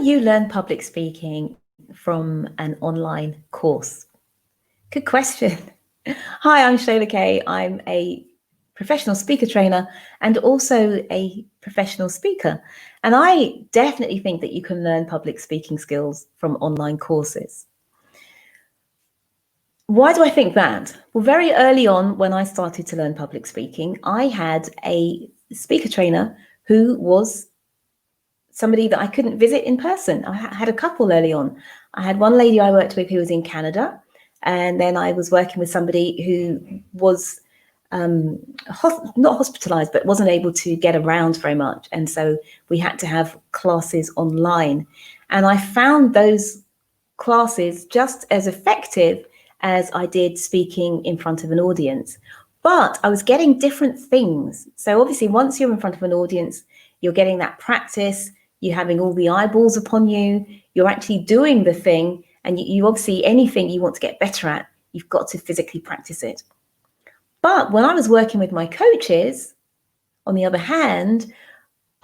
Can you learn public speaking from an online course? Good question. Hi, I'm Shola Kaye. I'm a professional speaker trainer and also a professional speaker. And I definitely think that you can learn public speaking skills from online courses. Why do I think that? Well, very early on when I started to learn public speaking, I had a speaker trainer who was somebody that I couldn't visit in person. I had a couple early on. I had one lady I worked with who was in Canada, and then I was working with somebody who was not hospitalized, but wasn't able to get around very much. And so we had to have classes online. And I found those classes just as effective as I did speaking in front of an audience. But I was getting different things. So obviously, once you're in front of an audience, you're getting that practice, you're having all the eyeballs upon you, you're actually doing the thing, and you obviously, anything you want to get better at, you've got to physically practice it. But when I was working with my coaches, on the other hand,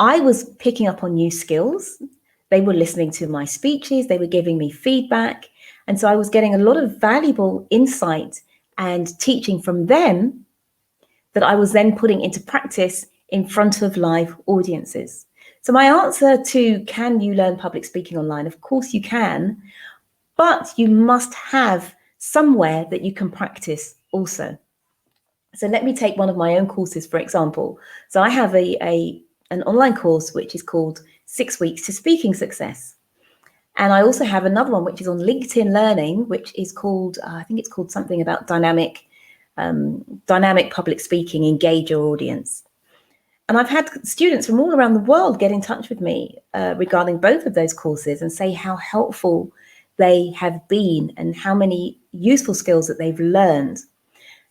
I was picking up on new skills. They were listening to my speeches, they were giving me feedback. And so I was getting a lot of valuable insight and teaching from them that I was then putting into practice in front of live audiences. So my answer to can you learn public speaking online? Of course you can, but you must have somewhere that you can practice also. So let me take one of my own courses, for example. So I have an online course which is called 6 Weeks to Speaking Success. And I also have another one which is on LinkedIn Learning, which is called, I think it's called something about dynamic public speaking, engage your audience. And I've had students from all around the world get in touch with me regarding both of those courses and say how helpful they have been and how many useful skills that they've learned.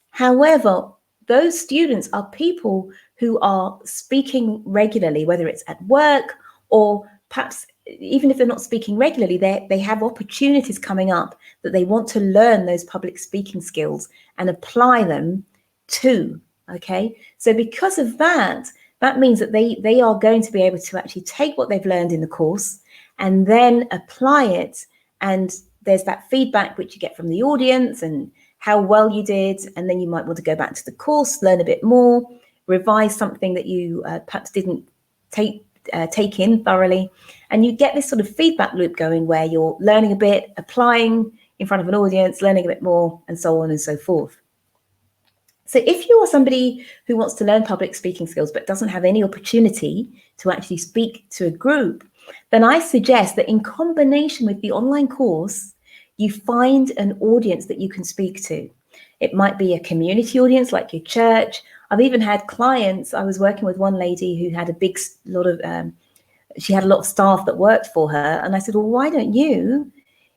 However, those students are people who are speaking regularly, whether it's at work or perhaps even if they're not speaking regularly, they have opportunities coming up that they want to learn those public speaking skills and apply them to. Okay, so because of that, that means that they are going to be able to actually take what they've learned in the course and then apply it. And there's that feedback which you get from the audience and how well you did. And then you might want to go back to the course, learn a bit more, revise something that you perhaps didn't take in thoroughly. And you get this sort of feedback loop going where you're learning a bit, applying in front of an audience, learning a bit more, and so on and so forth. So if you are somebody who wants to learn public speaking skills but doesn't have any opportunity to actually speak to a group, then I suggest that in combination with the online course, you find an audience that you can speak to. It might be a community audience like your church. I've even had clients. I was working with one lady who had she had a lot of staff that worked for her. And I said, well, why don't you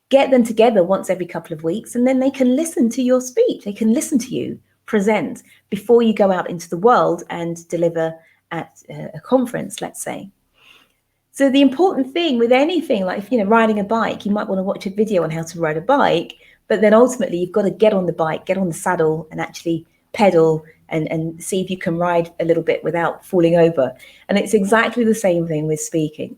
get them together once every couple of weeks and then they can listen to your speech. They can listen to you present before you go out into the world and deliver at a conference, let's say. So the important thing with anything, like if riding a bike, you might want to watch a video on how to ride a bike, but then ultimately you've got to get on the bike, get on the saddle and actually pedal and see if you can ride a little bit without falling over. And it's exactly the same thing with speaking.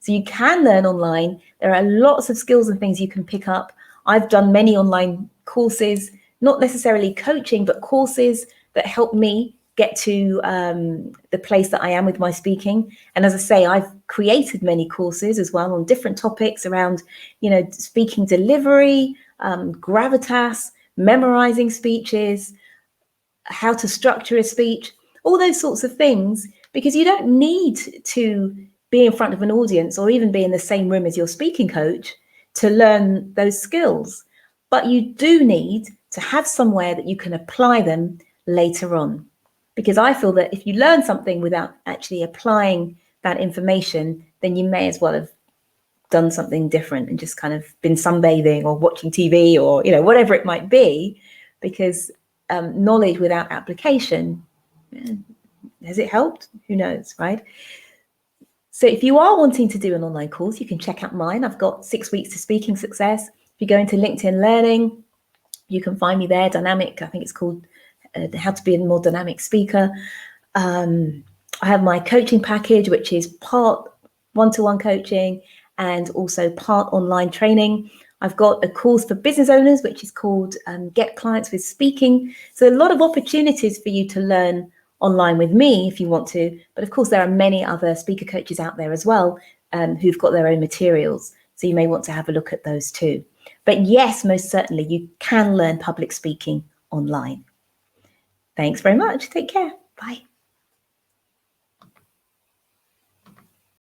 So you can learn online. There are lots of skills and things you can pick up. I've done many online courses, not necessarily coaching, but courses that help me get to the place that I am with my speaking. And as I say, I've created many courses as well on different topics around, speaking delivery, gravitas, memorizing speeches, how to structure a speech, all those sorts of things, because you don't need to be in front of an audience or even be in the same room as your speaking coach to learn those skills. But you do need to have somewhere that you can apply them later on. Because I feel that if you learn something without actually applying that information, then you may as well have done something different and just kind of been sunbathing or watching TV or, whatever it might be, because knowledge without application, has it helped? Who knows, right? So if you are wanting to do an online course, you can check out mine. I've got 6 Weeks to Speaking Success. If you go into LinkedIn Learning, you can find me there, Dynamic. I think it's called How to Be a More Dynamic Speaker. I have my coaching package, which is part one-to-one coaching and also part online training. I've got a course for business owners, which is called Get Clients with Speaking. So a lot of opportunities for you to learn online with me if you want to. But of course, there are many other speaker coaches out there as well who've got their own materials. So you may want to have a look at those too. But yes, most certainly, you can learn public speaking online. Thanks very much. Take care. Bye.